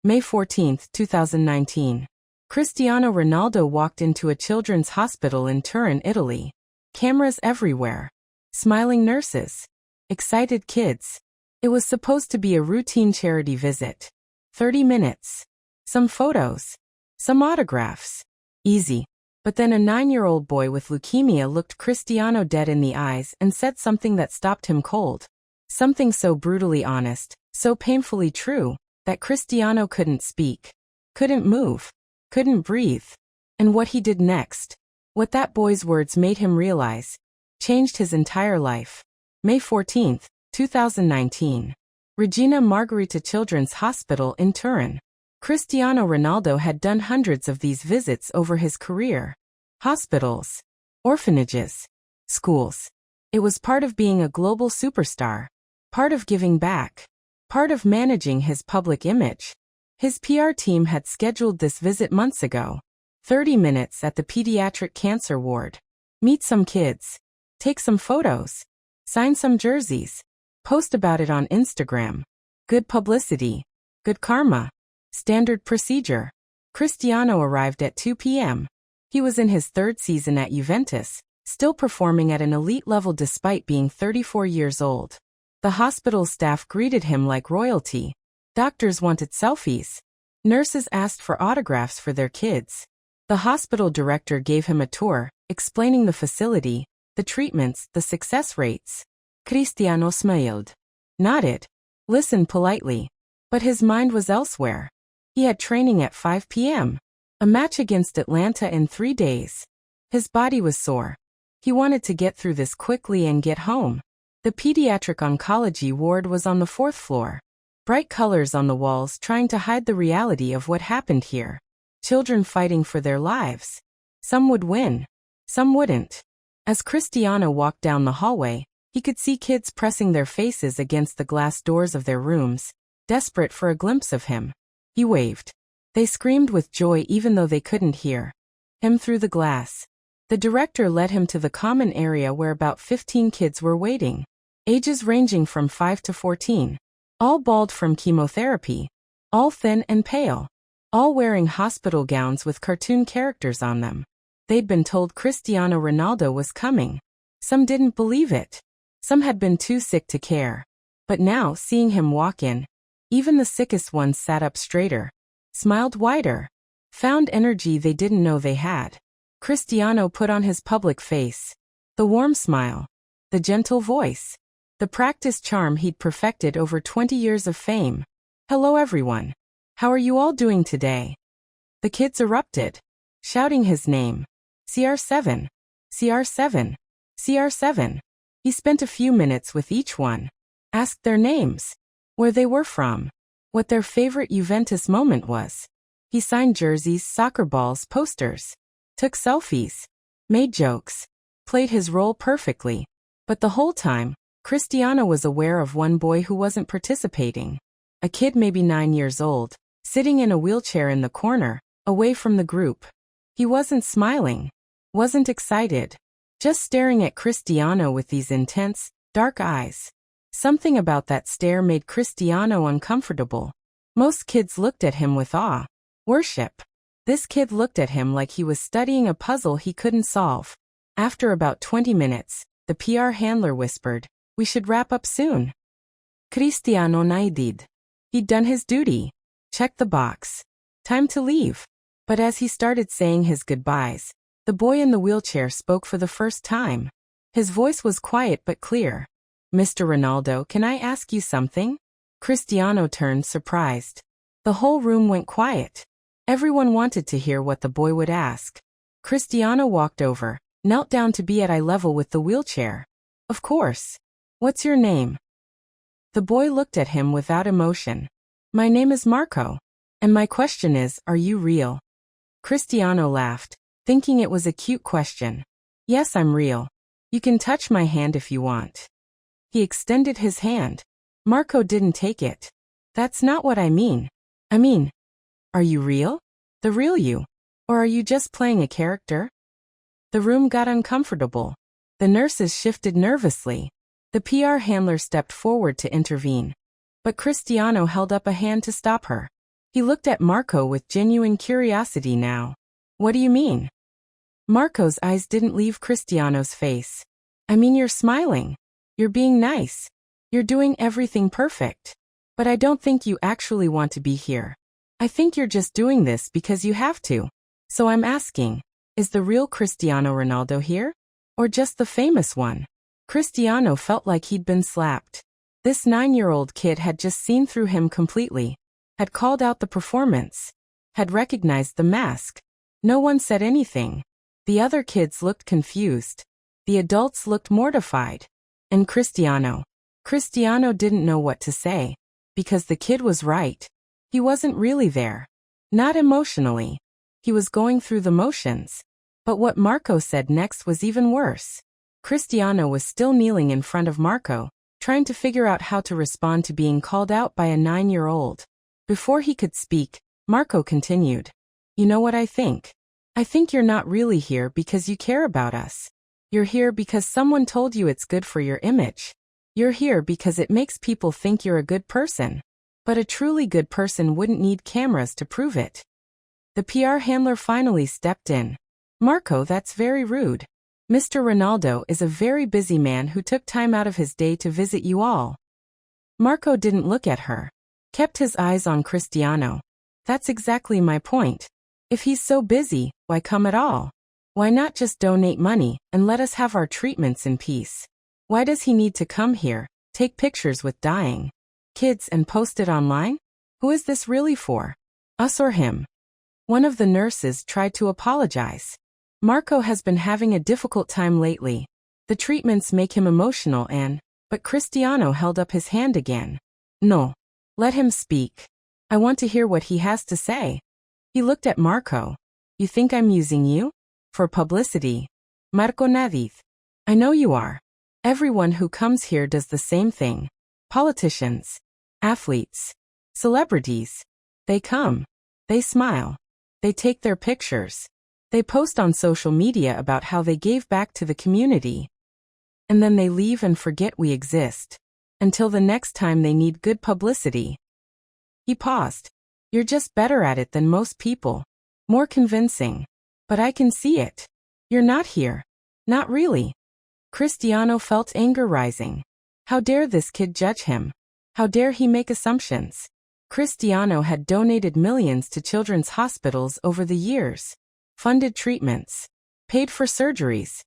May 14, 2019. Cristiano Ronaldo walked into a children's hospital in Turin, Italy. Cameras everywhere. Smiling nurses. Excited kids. It was supposed to be a routine charity visit. 30 minutes. Some photos. Some autographs. Easy. But then a 9-year-old boy with leukemia looked Cristiano dead in the eyes and said something that stopped him cold. Something so brutally honest, so painfully true, that Cristiano couldn't speak. Couldn't move. Couldn't breathe. And what he did next, what that boy's words made him realize, changed his entire life. May 14, 2019. Regina Margherita Children's Hospital in Turin. Cristiano Ronaldo had done hundreds of these visits over his career. Hospitals. Orphanages. Schools. It was part of being a global superstar. Part of giving back. Part of managing his public image. His PR team had scheduled this visit months ago. 30 minutes at the pediatric cancer ward. Meet some kids. Take some photos. Sign some jerseys. Post about it on Instagram. Good publicity. Good karma. Standard procedure. Cristiano arrived at 2 p.m. He was in his third season at Juventus, still performing at an elite level despite being 34 years old. The hospital staff greeted him like royalty. Doctors wanted selfies. Nurses asked for autographs for their kids. The hospital director gave him a tour, explaining the facility, the treatments, the success rates. Cristiano smiled. Nodded. Listened politely. But his mind was elsewhere. He had training at 5 p.m. A match against Atlanta in 3 days. His body was sore. He wanted to get through this quickly and get home. The pediatric oncology ward was on the 4th floor. Bright colors on the walls trying to hide the reality of what happened here. Children fighting for their lives. Some would win. Some wouldn't. As Cristiano walked down the hallway, he could see kids pressing their faces against the glass doors of their rooms, desperate for a glimpse of him. He waved. They screamed with joy even though they couldn't hear him through the glass. The director led him to the common area where about 15 kids were waiting. Ages ranging from 5 to 14. All bald from chemotherapy. All thin and pale. All wearing hospital gowns with cartoon characters on them. They'd been told Cristiano Ronaldo was coming. Some didn't believe it. Some had been too sick to care. But now, seeing him walk in, even the sickest ones sat up straighter, smiled wider, found energy they didn't know they had. Cristiano put on his public face. The warm smile. The gentle voice. The practiced charm he'd perfected over 20 years of fame. Hello everyone. How are you all doing today? The kids erupted, shouting his name. CR7. CR7. CR7. He spent a few minutes with each one. Asked their names. Where they were from. What their favorite Juventus moment was. He signed jerseys, soccer balls, posters. Took selfies. Made jokes. Played his role perfectly. But the whole time, Cristiano was aware of one boy who wasn't participating. A kid maybe 9 years old, sitting in a wheelchair in the corner, away from the group. He wasn't smiling. Wasn't excited. Just staring at Cristiano with these intense, dark eyes. Something about that stare made Cristiano uncomfortable. Most kids looked at him with awe. Worship. This kid looked at him like he was studying a puzzle he couldn't solve. After about 20 minutes, the PR handler whispered, "We should wrap up soon." Cristiano nodded. He'd done his duty. Checked the box. Time to leave. But as he started saying his goodbyes, the boy in the wheelchair spoke for the first time. His voice was quiet but clear. "Mr. Ronaldo, can I ask you something?" Cristiano turned, surprised. The whole room went quiet. Everyone wanted to hear what the boy would ask. Cristiano walked over, knelt down to be at eye level with the wheelchair. "Of course. What's your name?" The boy looked at him without emotion. "My name is Marco. And my question is, are you real?" Cristiano laughed, thinking it was a cute question. "Yes, I'm real. You can touch my hand if you want." He extended his hand. Marco didn't take it. "That's not what I mean. I mean, are you real? The real you? Or are you just playing a character?" The room got uncomfortable. The nurses shifted nervously. The PR handler stepped forward to intervene. But Cristiano held up a hand to stop her. He looked at Marco with genuine curiosity now. What do you mean? Marco's eyes didn't leave Cristiano's face. I mean, you're smiling. You're being nice. You're doing everything perfect. But I don't think you actually want to be here. I think you're just doing this because you have to. So I'm asking, is the real Cristiano Ronaldo here? Or just the famous one? Cristiano felt like he'd been slapped. This 9-year-old kid had just seen through him completely, had called out the performance, had recognized the mask. No one said anything. The other kids looked confused. The adults looked mortified. And Cristiano didn't know what to say. Because the kid was right. He wasn't really there. Not emotionally. He was going through the motions. But what Marco said next was even worse. Cristiano was still kneeling in front of Marco, trying to figure out how to respond to being called out by a 9-year-old. Before he could speak, Marco continued. You know what I think? I think you're not really here because you care about us. You're here because someone told you it's good for your image. You're here because it makes people think you're a good person. But a truly good person wouldn't need cameras to prove it. The PR handler finally stepped in. Marco, that's very rude. Mr. Ronaldo is a very busy man who took time out of his day to visit you all. Marco didn't look at her. Kept his eyes on Cristiano. That's exactly my point. If he's so busy, why come at all? Why not just donate money and let us have our treatments in peace? Why does he need to come here, take pictures with dying kids and post it online? Who is this really for? Us or him? One of the nurses tried to apologize. Marco has been having a difficult time lately. The treatments make him emotional but Cristiano held up his hand again. No. Let him speak. I want to hear what he has to say. He looked at Marco. You think I'm using you? For publicity? Marco Nadith. I know you are. Everyone who comes here does the same thing. Politicians. Athletes. Celebrities. They come. They smile. They take their pictures. They post on social media about how they gave back to the community. And then they leave and forget we exist. Until the next time they need good publicity. He paused. You're just better at it than most people. More convincing. But I can see it. You're not here. Not really. Cristiano felt anger rising. How dare this kid judge him? How dare he make assumptions? Cristiano had donated millions to children's hospitals over the years. Funded treatments. Paid for surgeries.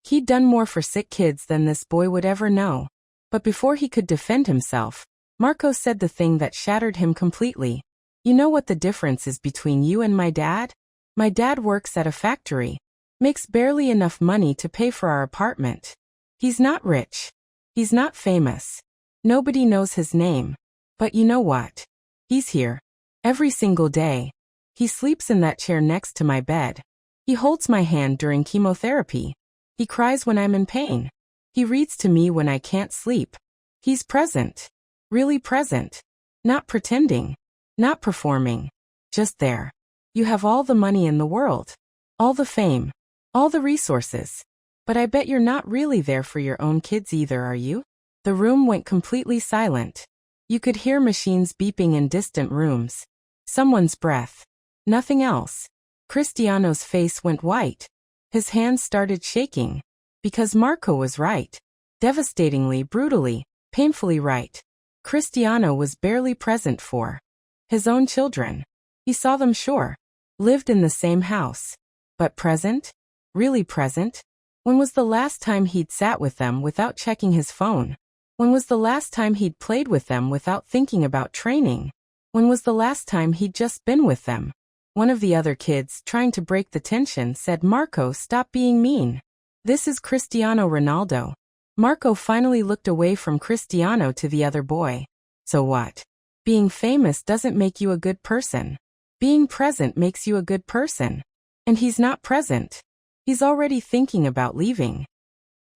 He'd done more for sick kids than this boy would ever know. But before he could defend himself, Marco said the thing that shattered him completely. You know what the difference is between you and my dad? My dad works at a factory. Makes barely enough money to pay for our apartment. He's not rich. He's not famous. Nobody knows his name. But you know what? He's here. Every single day. He sleeps in that chair next to my bed. He holds my hand during chemotherapy. He cries when I'm in pain. He reads to me when I can't sleep. He's present. Really present. Not pretending. Not performing. Just there. You have all the money in the world. All the fame. All the resources. But I bet you're not really there for your own kids either, are you? The room went completely silent. You could hear machines beeping in distant rooms. Someone's breath. Nothing else. Cristiano's face went white. His hands started shaking. Because Marco was right. Devastatingly, brutally, painfully right. Cristiano was barely present for his own children. He saw them, sure. Lived in the same house. But present? Really present? When was the last time he'd sat with them without checking his phone? When was the last time he'd played with them without thinking about training? When was the last time he'd just been with them? One of the other kids, trying to break the tension, said, Marco, stop being mean. This is Cristiano Ronaldo. Marco finally looked away from Cristiano to the other boy. So what? Being famous doesn't make you a good person. Being present makes you a good person. And he's not present. He's already thinking about leaving.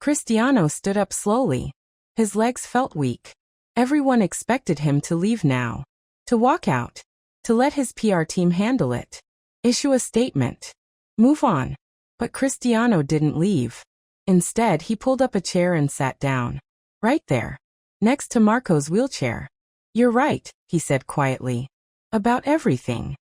Cristiano stood up slowly. His legs felt weak. Everyone expected him to leave now. To walk out. To let his PR team handle it. Issue a statement. Move on. But Cristiano didn't leave. Instead, he pulled up a chair and sat down. Right there. Next to Marco's wheelchair. You're right, he said quietly. About everything.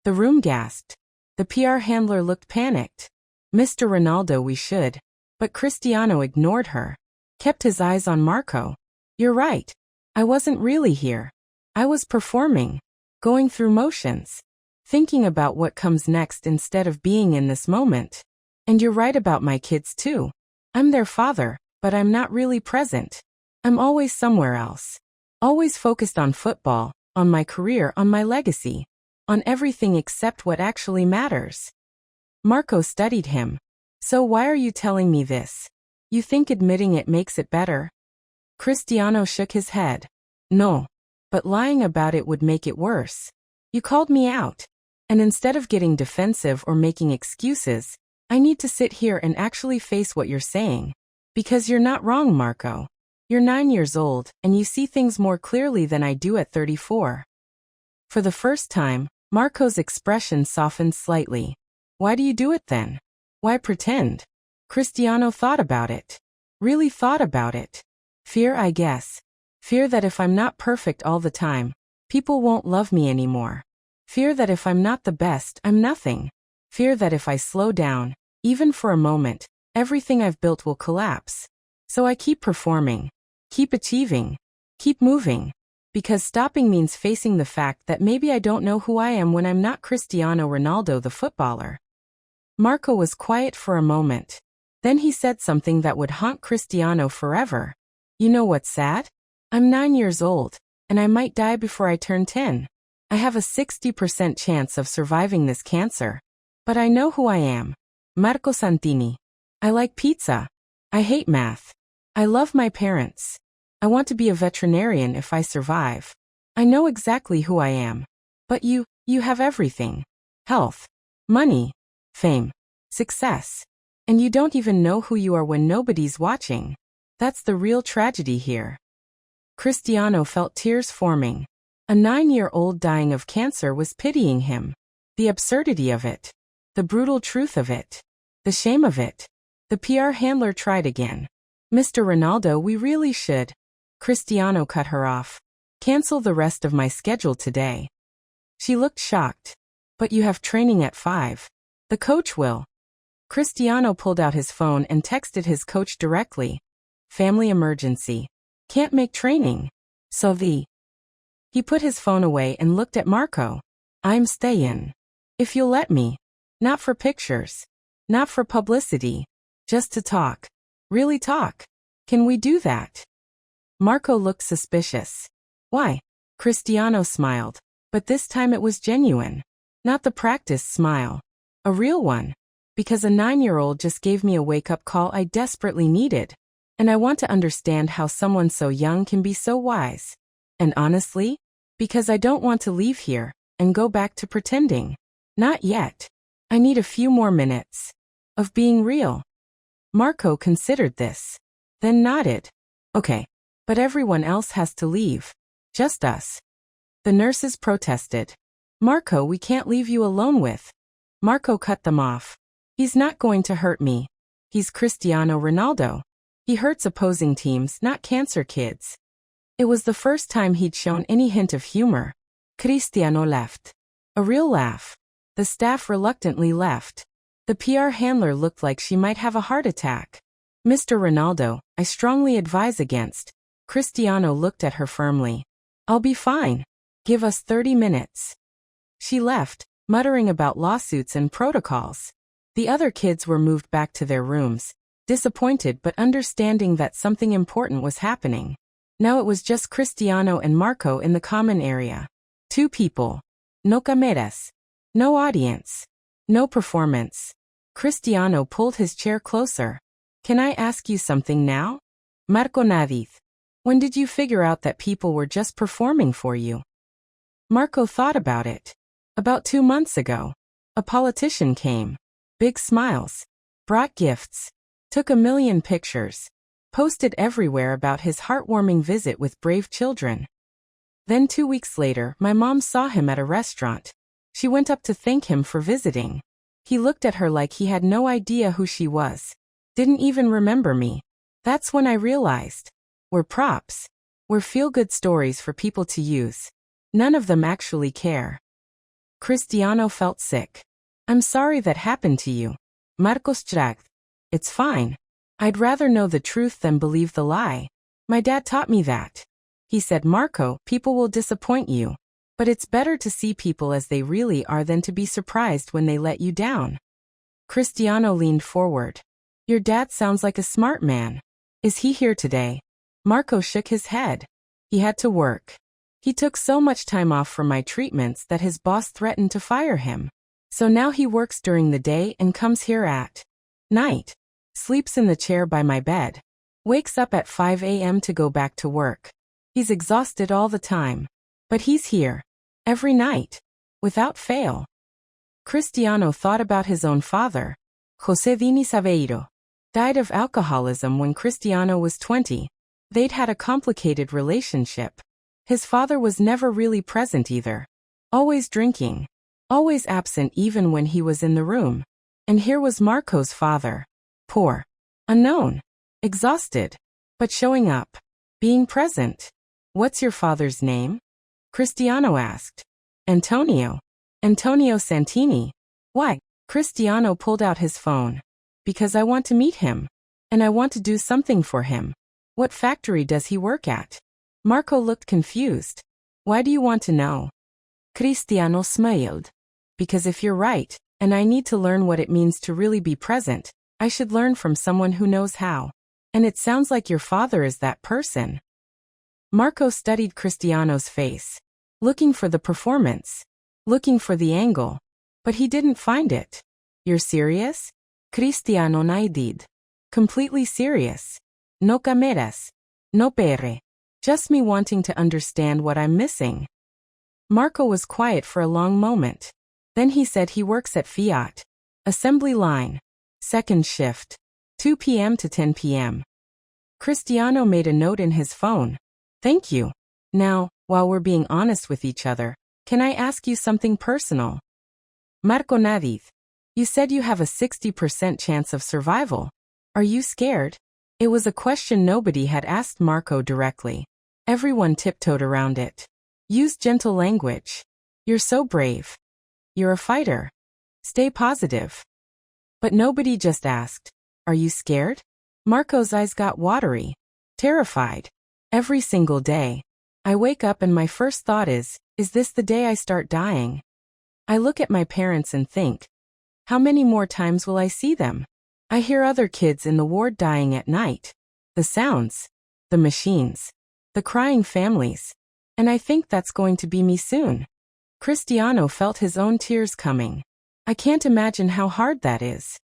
The room gasped. The PR handler looked panicked. Mr. Ronaldo, we should. But Cristiano ignored her. Kept his eyes on Marco. You're right. I wasn't really here. I was performing. Going through motions. Thinking about what comes next instead of being in this moment. And you're right about my kids too. I'm their father, but I'm not really present. I'm always somewhere else. Always focused on football, on my career, on my legacy. On everything except what actually matters. Marco studied him. So why are you telling me this? You think admitting it makes it better? Cristiano shook his head. No. But lying about it would make it worse. You called me out. And instead of getting defensive or making excuses, I need to sit here and actually face what you're saying. Because you're not wrong, Marco. You're 9 years old, and you see things more clearly than I do at 34. For the first time, Marco's expression softened slightly. Why do you do it then? Why pretend? Cristiano thought about it. Really thought about it. Fear, I guess. Fear that if I'm not perfect all the time, people won't love me anymore. Fear that if I'm not the best, I'm nothing. Fear that if I slow down, even for a moment, everything I've built will collapse. So I keep performing. Keep achieving. Keep moving. Because stopping means facing the fact that maybe I don't know who I am when I'm not Cristiano Ronaldo the footballer. Marco was quiet for a moment. Then he said something that would haunt Cristiano forever. You know what's sad? I'm 9 years old, and I might die before I turn 10. I have a 60% chance of surviving this cancer. But I know who I am. Marco Santini. I like pizza. I hate math. I love my parents. I want to be a veterinarian if I survive. I know exactly who I am. But you have everything. Health. Money. Fame. Success. And you don't even know who you are when nobody's watching. That's the real tragedy here. Cristiano felt tears forming. A 9-year-old dying of cancer was pitying him. The absurdity of it. The brutal truth of it. The shame of it. The PR handler tried again. Mr. Ronaldo, we really should. Cristiano cut her off. Cancel the rest of my schedule today. She looked shocked. But you have training at 5. The coach will. Cristiano pulled out his phone and texted his coach directly. Family emergency. Can't make training. So He put his phone away and looked at Marco. I'm staying. If you'll let me. Not for pictures. Not for publicity. Just to talk. Really talk. Can we do that? Marco looked suspicious. Why? Cristiano smiled. But this time it was genuine. Not the practiced smile. A real one. Because a 9-year-old just gave me a wake-up call I desperately needed. And I want to understand how someone so young can be so wise. And honestly, because I don't want to leave here and go back to pretending. Not yet. I need a few more minutes of being real. Marco considered this. Then nodded. Okay. But everyone else has to leave. Just us. The nurses protested. Marco, we can't leave you alone with. Marco cut them off. He's not going to hurt me. He's Cristiano Ronaldo. He hurts opposing teams, not cancer kids. It was the first time he'd shown any hint of humor. Cristiano left. A real laugh. The staff reluctantly left. The PR handler looked like she might have a heart attack. Mr. Ronaldo, I strongly advise against. Cristiano looked at her firmly. I'll be fine. Give us 30 minutes. She left, muttering about lawsuits and protocols. The other kids were moved back to their rooms, disappointed but understanding that something important was happening. Now it was just Cristiano and Marco in the common area. 2 people. No cameras. No audience. No performance. Cristiano pulled his chair closer. Can I ask you something now? Marco Nadith. When did you figure out that people were just performing for you? Marco thought about it. About 2 months ago. A politician came. Big smiles. Brought gifts. Took 1 million pictures. Posted everywhere about his heartwarming visit with brave children. Then 2 weeks later, my mom saw him at a restaurant. She went up to thank him for visiting. He looked at her like he had no idea who she was. Didn't even remember me. That's when I realized. We're props. We're feel-good stories for people to use. None of them actually care. Cristiano felt sick. I'm sorry that happened to you. Marcos Dragt. It's fine. I'd rather know the truth than believe the lie. My dad taught me that. He said, Marco, people will disappoint you. But it's better to see people as they really are than to be surprised when they let you down. Cristiano leaned forward. Your dad sounds like a smart man. Is he here today? Marco shook his head. He had to work. He took so much time off from my treatments that his boss threatened to fire him. So now he works during the day and comes here at night. Sleeps in the chair by my bed. Wakes up at 5 a.m. to go back to work. He's exhausted all the time. But he's here. Every night. Without fail. Cristiano thought about his own father. José Dini Saveiro. Died of alcoholism when Cristiano was 20. They'd had a complicated relationship. His father was never really present either. Always drinking. Always absent even when he was in the room. And here was Marco's father. Poor. Unknown. Exhausted. But showing up. Being present. What's your father's name? Cristiano asked. Antonio. Antonio Santini. Why? Cristiano pulled out his phone. Because I want to meet him. And I want to do something for him. What factory does he work at? Marco looked confused. Why do you want to know? Cristiano smiled. Because if you're right, and I need to learn what it means to really be present, I should learn from someone who knows how. And it sounds like your father is that person. Marco studied Cristiano's face. Looking for the performance. Looking for the angle. But he didn't find it. You're serious? Cristiano naidid. Completely serious. No cameras. No pere. Just me wanting to understand what I'm missing. Marco was quiet for a long moment. Then he said he works at Fiat. Assembly line. Second shift. 2 p.m. to 10 p.m. Cristiano made a note in his phone. Thank you. Now, while we're being honest with each other, can I ask you something personal? Marco Nadith. You said you have a 60% chance of survival. Are you scared? It was a question nobody had asked Marco directly. Everyone tiptoed around it. Use gentle language. You're so brave. You're a fighter. Stay positive. But nobody just asked, are you scared? Marco's eyes got watery. Terrified. Every single day. I wake up and my first thought is this the day I start dying? I look at my parents and think, how many more times will I see them? I hear other kids in the ward dying at night. The sounds. The machines. The crying families. And I think that's going to be me soon. Cristiano felt his own tears coming. I can't imagine how hard that is.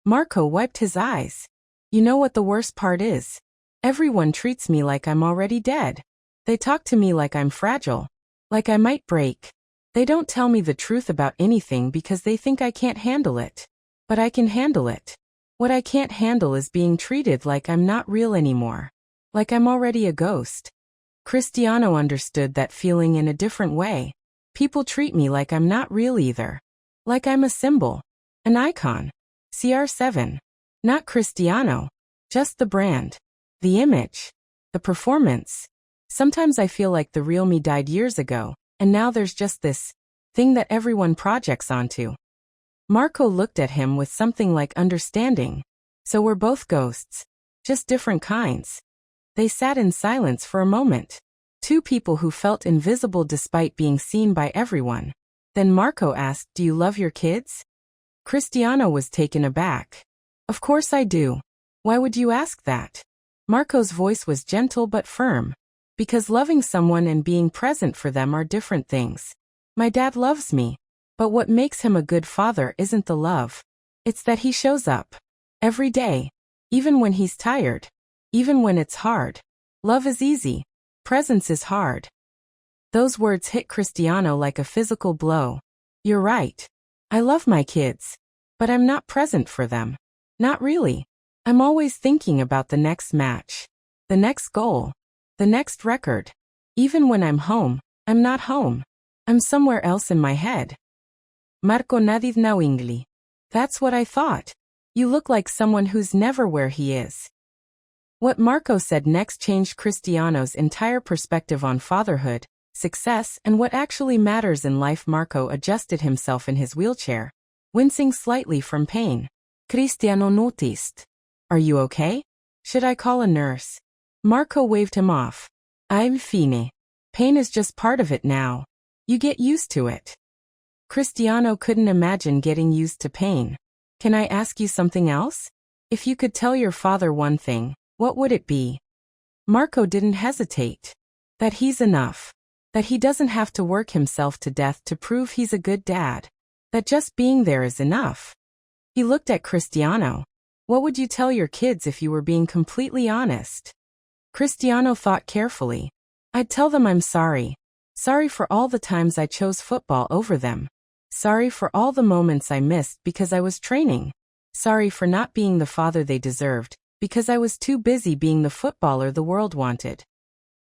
Marco wiped his eyes. You know what the worst part is? Everyone treats me like I'm already dead. They talk to me like I'm fragile. Like I might break. They don't tell me the truth about anything because they think I can't handle it. But I can handle it. What I can't handle is being treated like I'm not real anymore. Like I'm already a ghost. Cristiano understood that feeling in a different way. People treat me like I'm not real either. Like I'm a symbol. An icon. CR7. Not Cristiano. Just the brand. The image. The performance. Sometimes I feel like the real me died years ago, and now there's just this thing that everyone projects onto. Marco looked at him with something like understanding. So we're both ghosts. Just different kinds. They sat in silence for a moment. Two people who felt invisible despite being seen by everyone. Then Marco asked, do you love your kids? Cristiano was taken aback. Of course I do. Why would you ask that? Marco's voice was gentle but firm. Because loving someone and being present for them are different things. My dad loves me. But what makes him a good father isn't the love. It's that he shows up. Every day. Even when he's tired. Even when it's hard. Love is easy. Presence is hard. Those words hit Cristiano like a physical blow. You're right. I love my kids. But I'm not present for them. Not really. I'm always thinking about the next match. The next goal. The next record. Even when I'm home, I'm not home. I'm somewhere else in my head. Marco Nadid Nawingli. That's what I thought. You look like someone who's never where he is. What Marco said next changed Cristiano's entire perspective on fatherhood. success, and what actually matters in life. Marco adjusted himself in his wheelchair, wincing slightly from pain. Cristiano noticed. Are you okay? Should I call a nurse? Marco waved him off. I'm fine. Pain is just part of it now. You get used to it. Cristiano couldn't imagine getting used to pain. Can I ask you something else? If you could tell your father one thing, what would it be? Marco didn't hesitate. That he's enough. That he doesn't have to work himself to death to prove he's a good dad. That just being there is enough. He looked at Cristiano. What would you tell your kids if you were being completely honest? Cristiano thought carefully. I'd tell them I'm sorry. Sorry for all the times I chose football over them. Sorry for all the moments I missed because I was training. Sorry for not being the father they deserved, because I was too busy being the footballer the world wanted.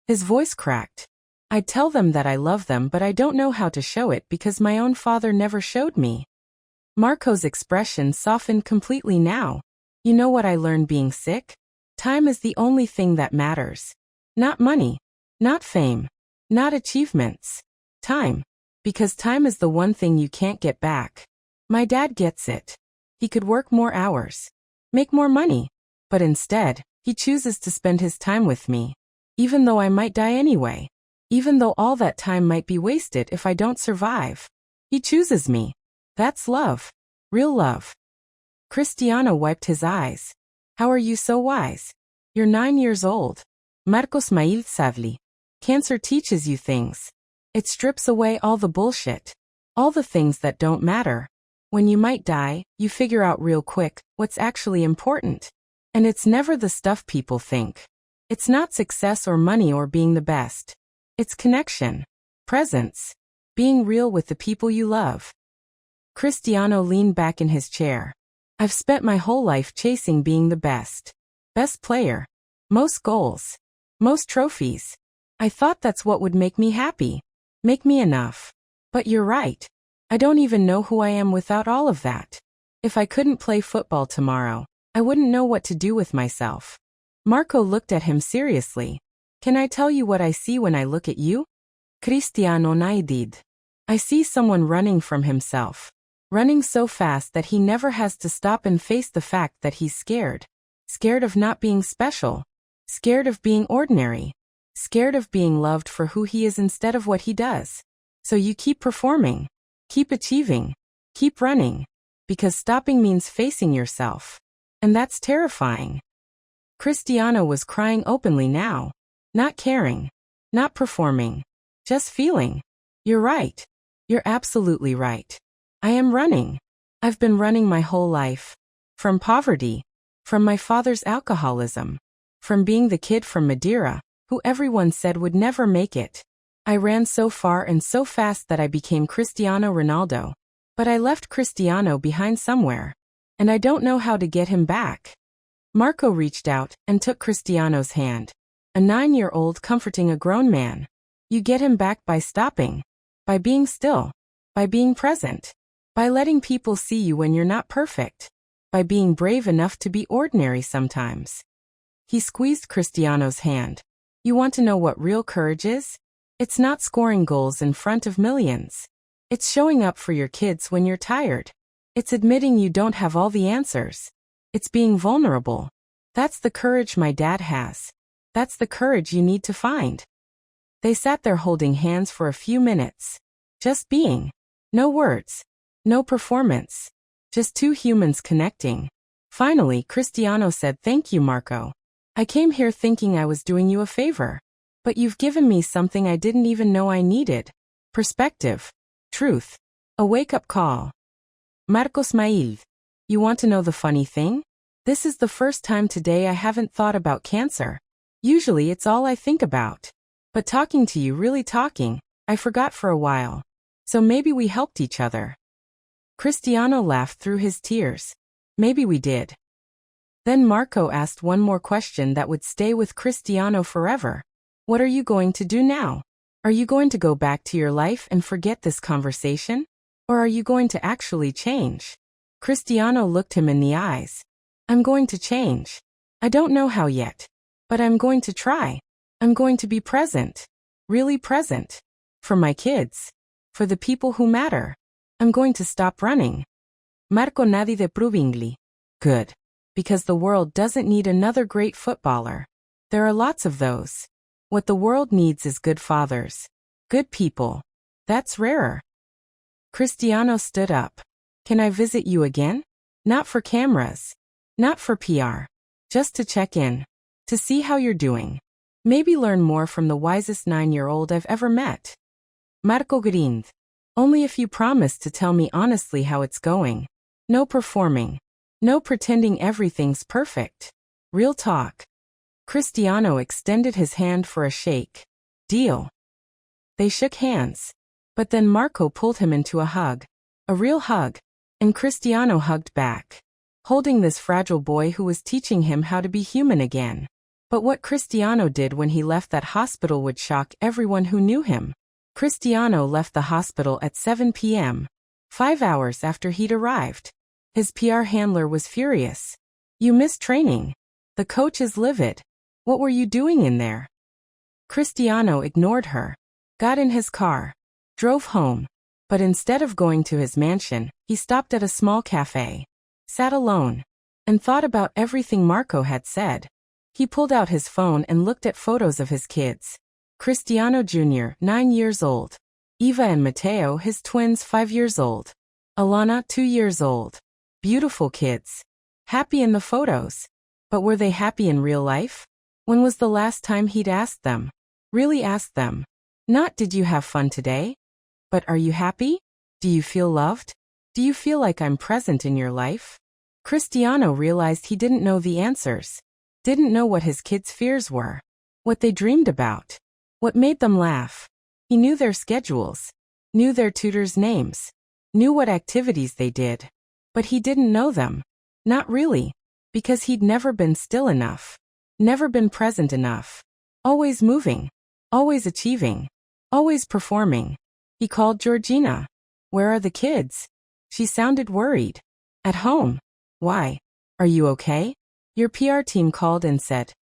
His voice cracked. I'd tell them that I love them, but I don't know how to show it because my own father never showed me. Marco's expression softened completely now. You know what I learned being sick? Time is the only thing that matters. Not money. Not fame. Not achievements. Time. Because time is the one thing you can't get back. My dad gets it. He could work more hours. Make more money. But instead, he chooses to spend his time with me. Even though I might die anyway. Even though all that time might be wasted if I don't survive. He chooses me. That's love. Real love. Cristiano wiped his eyes. How are you so wise? You're 9 years old. Marco smiled sadly. Cancer teaches you things. It strips away all the bullshit. All the things that don't matter. When you might die, you figure out real quick what's actually important. And it's never the stuff people think. It's not success or money or being the best. It's connection. Presence. Being real with the people you love. Cristiano leaned back in his chair. I've spent my whole life chasing being the best. Best player. Most goals. Most trophies. I thought that's what would make me happy. Make me enough. But you're right. I don't even know who I am without all of that. If I couldn't play football tomorrow, I wouldn't know what to do with myself. Marco looked at him seriously. Can I tell you what I see when I look at you? Cristiano nodded. I see someone running from himself. Running so fast that he never has to stop and face the fact that he's scared. Scared of not being special. Scared of being ordinary. Scared of being loved for who he is instead of what he does. So you keep performing. Keep achieving. Keep running. Because stopping means facing yourself. And that's terrifying. Cristiano was crying openly now. Not caring. Not performing. Just feeling. You're right. You're absolutely right. I am running. I've been running my whole life. From poverty. From my father's alcoholism. From being the kid from Madeira, who everyone said would never make it. I ran so far and so fast that I became Cristiano Ronaldo. But I left Cristiano behind somewhere. And I don't know how to get him back. Marco reached out and took Cristiano's hand. A 9-year-old comforting a grown man. You get him back by stopping. By being still. By being present. By letting people see you when you're not perfect. By being brave enough to be ordinary sometimes. He squeezed Cristiano's hand. You want to know what real courage is? It's not scoring goals in front of millions. It's showing up for your kids when you're tired. It's admitting you don't have all the answers. It's being vulnerable. That's the courage my dad has. That's the courage you need to find. They sat there holding hands for a few minutes. Just being. No words. No performance. Just two humans connecting. Finally, Cristiano said, "Thank you, Marco. I came here thinking I was doing you a favor. But you've given me something I didn't even know I needed. Perspective. Truth. A wake-up call." Marco smiled. You want to know the funny thing? This is the first time today I haven't thought about cancer. Usually it's all I think about. But talking to you, really talking, I forgot for a while. So maybe we helped each other. Cristiano laughed through his tears. Maybe we did. Then Marco asked one more question that would stay with Cristiano forever. What are you going to do now? Are you going to go back to your life and forget this conversation? Or are you going to actually change? Cristiano looked him in the eyes. I'm going to change. I don't know how yet. But I'm going to try. I'm going to be present. Really present. For my kids. For the people who matter. I'm going to stop running. Marco nadi de provingli. Good. Because the world doesn't need another great footballer. There are lots of those. What the world needs is good fathers. Good people. That's rarer. Cristiano stood up. Can I visit you again? Not for cameras. Not for PR. Just to check in. To see how you're doing. Maybe learn more from the wisest 9-year-old I've ever met. Marco grinned. Only if you promise to tell me honestly how it's going. No performing. No pretending everything's perfect. Real talk. Cristiano extended his hand for a shake. Deal. They shook hands. But then Marco pulled him into a hug. A real hug. And Cristiano hugged back. Holding this fragile boy who was teaching him how to be human again. But what Cristiano did when he left that hospital would shock everyone who knew him. Cristiano left the hospital at 7 p.m. 5 hours after he'd arrived. His PR handler was furious. You missed training. The coach is livid. What were you doing in there? Cristiano ignored her. Got in his car. Drove home. But instead of going to his mansion, he stopped at a small cafe. Sat alone. And thought about everything Marco had said. He pulled out his phone and looked at photos of his kids. Cristiano Jr., 9 years old. Eva and Matteo, his twins, 5 years old. Alana, 2 years old. Beautiful kids. Happy in the photos. But were they happy in real life? When was the last time he'd asked them? Really asked them. Not did you have fun today? But are you happy? Do you feel loved? Do you feel like I'm present in your life? Cristiano realized he didn't know the answers. Didn't know what his kids' fears were. What they dreamed about. What made them laugh. He knew their schedules. Knew their tutors' names. Knew what activities they did. But he didn't know them. Not really. Because he'd never been still enough. Never been present enough. Always moving. Always achieving. Always performing. He called Georgina. Where are the kids? She sounded worried. At home. Why? Are you okay? Your PR team called and said.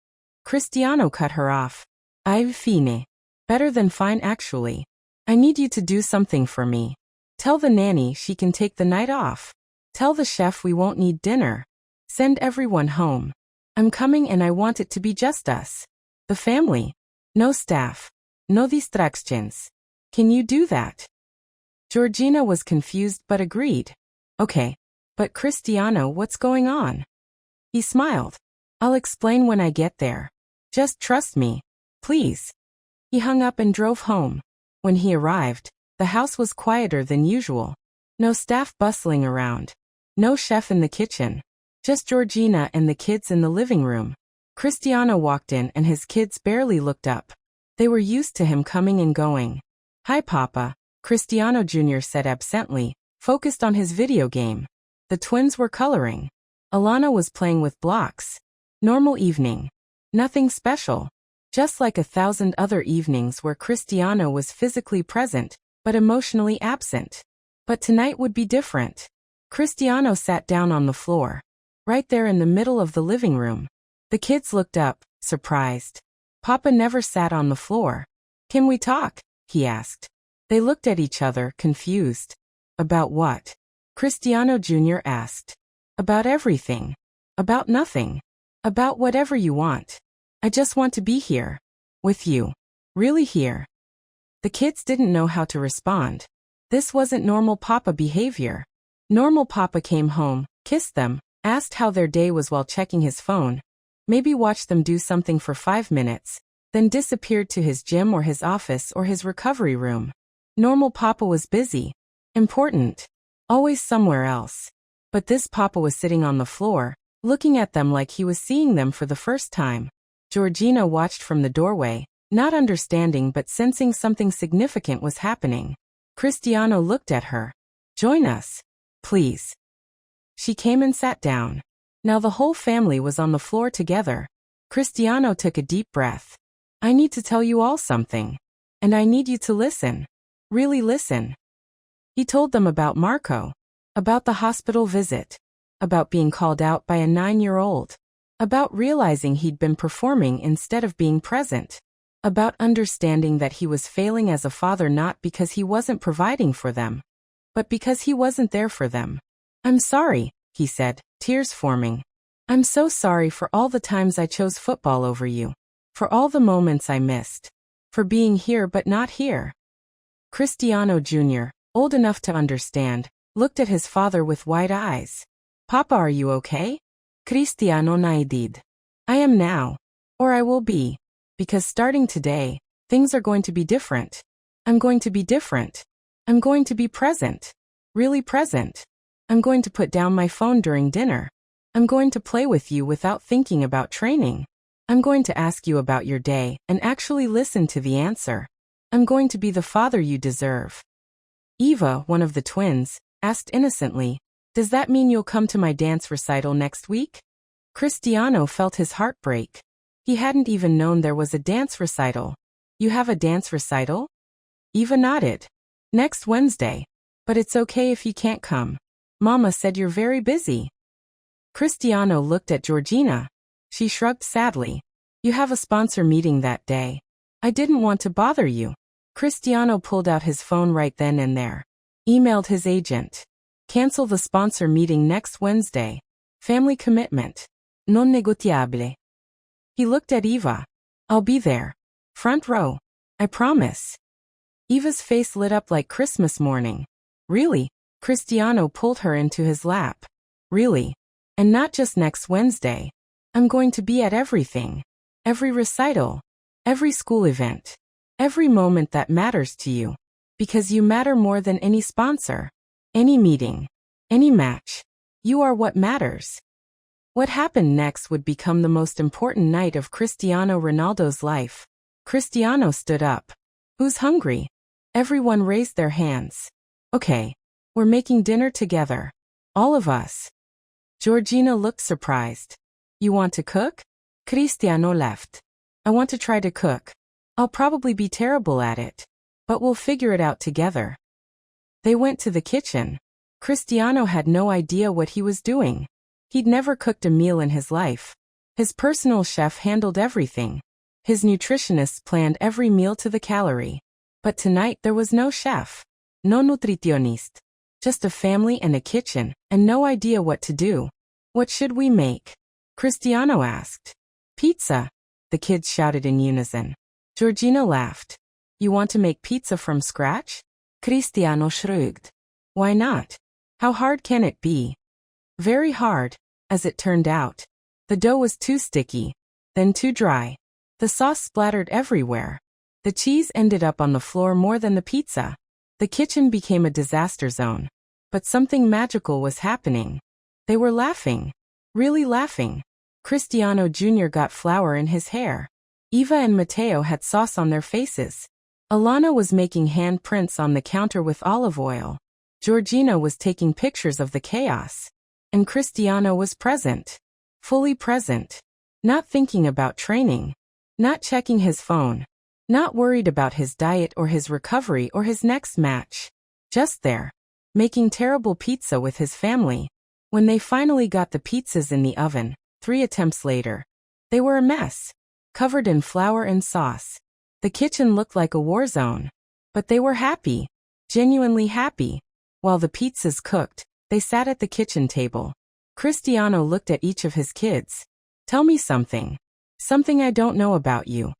Cristiano cut her off. I've fine. Better than fine actually. I need you to do something for me. Tell the nanny she can take the night off. Tell the chef we won't need dinner. Send everyone home. I'm coming and I want it to be just us. The family. No staff. No distractions. Can you do that? Georgina was confused but agreed. Okay. But Cristiano, what's going on? He smiled. I'll explain when I get there. Just trust me. Please. He hung up and drove home. When he arrived, the house was quieter than usual. No staff bustling around. No chef in the kitchen. Just Georgina and the kids in the living room. Cristiano walked in and his kids barely looked up. They were used to him coming and going. Hi Papa, Cristiano Jr. said absently, focused on his video game. The twins were coloring. Alana was playing with blocks. Normal evening. Nothing special. Just like 1,000 other evenings where Cristiano was physically present, but emotionally absent. But tonight would be different. Cristiano sat down on the floor. Right there in the middle of the living room. The kids looked up, surprised. Papa never sat on the floor. Can we talk? He asked. They looked at each other, confused. About what? Cristiano Jr. asked. About everything. About nothing. About whatever you want. I just want to be here. With you. Really here. The kids didn't know how to respond. This wasn't normal Papa behavior. Normal Papa came home, kissed them, asked how their day was while checking his phone, maybe watched them do something for 5 minutes, then disappeared to his gym or his office or his recovery room. Normal Papa was busy. Important. Always somewhere else. But this Papa was sitting on the floor, looking at them like he was seeing them for the first time. Georgina watched from the doorway, not understanding but sensing something significant was happening. Cristiano looked at her. Join us. Please. She came and sat down. Now the whole family was on the floor together. Cristiano took a deep breath. I need to tell you all something. And I need you to listen. Really listen. He told them about Marco. About the hospital visit. About being called out by a 9-year-old. About realizing he'd been performing instead of being present. About understanding that he was failing as a father not because he wasn't providing for them, but because he wasn't there for them. "I'm sorry," he said, tears forming. "I'm so sorry for all the times I chose football over you. For all the moments I missed. For being here but not here." Cristiano Jr., old enough to understand, looked at his father with wide eyes. "Papa, are you okay?" Cristiano naidid. "I am now. Or I will be. Because starting today, things are going to be different. I'm going to be different. I'm going to be present. Really present. I'm going to put down my phone during dinner. I'm going to play with you without thinking about training. I'm going to ask you about your day and actually listen to the answer. I'm going to be the father you deserve." Eva, one of the twins, asked innocently, "Does that mean you'll come to my dance recital next week?" Cristiano felt his heart break. He hadn't even known there was a dance recital. "You have a dance recital?" Eva nodded. "Next Wednesday. But it's okay if you can't come. Mama said you're very busy." Cristiano looked at Georgina. She shrugged sadly. "You have a sponsor meeting that day. I didn't want to bother you." Cristiano pulled out his phone right then and there. Emailed his agent. "Cancel the sponsor meeting next Wednesday. Family commitment. Non negotiable." He looked at Eva. "I'll be there. Front row. I promise." Eva's face lit up like Christmas morning. "Really?" Cristiano pulled her into his lap. "Really? And not just next Wednesday. I'm going to be at everything. Every recital. Every school event. Every moment that matters to you. Because you matter more than any sponsor. Any meeting. Any match. You are what matters." What happened next would become the most important night of Cristiano Ronaldo's life. Cristiano stood up. "Who's hungry?" Everyone raised their hands. "Okay. We're making dinner together. All of us." Georgina looked surprised. "You want to cook?" Cristiano laughed. "I want to try to cook. I'll probably be terrible at it. But we'll figure it out together." They went to the kitchen. Cristiano had no idea what he was doing. He'd never cooked a meal in his life. His personal chef handled everything. His nutritionists planned every meal to the calorie. But tonight there was no chef. No nutritionist. Just a family and a kitchen, and no idea what to do. "What should we make?" Cristiano asked. "Pizza," the kids shouted in unison. Georgina laughed. "You want to make pizza from scratch?" Cristiano shrugged. "Why not? How hard can it be?" Very hard, as it turned out. The dough was too sticky, then too dry. The sauce splattered everywhere. The cheese ended up on the floor more than the pizza. The kitchen became a disaster zone. But something magical was happening. They were laughing. Really laughing. Cristiano Jr. got flour in his hair. Eva and Matteo had sauce on their faces. Alana was making handprints on the counter with olive oil. Georgina was taking pictures of the chaos. And Cristiano was present. Fully present. Not thinking about training. Not checking his phone. Not worried about his diet or his recovery or his next match. Just there. Making terrible pizza with his family. When they finally got the pizzas in the oven, 3 attempts later, they were a mess. Covered in flour and sauce. The kitchen looked like a war zone. But they were happy. Genuinely happy. While the pizzas cooked, they sat at the kitchen table. Cristiano looked at each of his kids. "Tell me something. Something I don't know about you."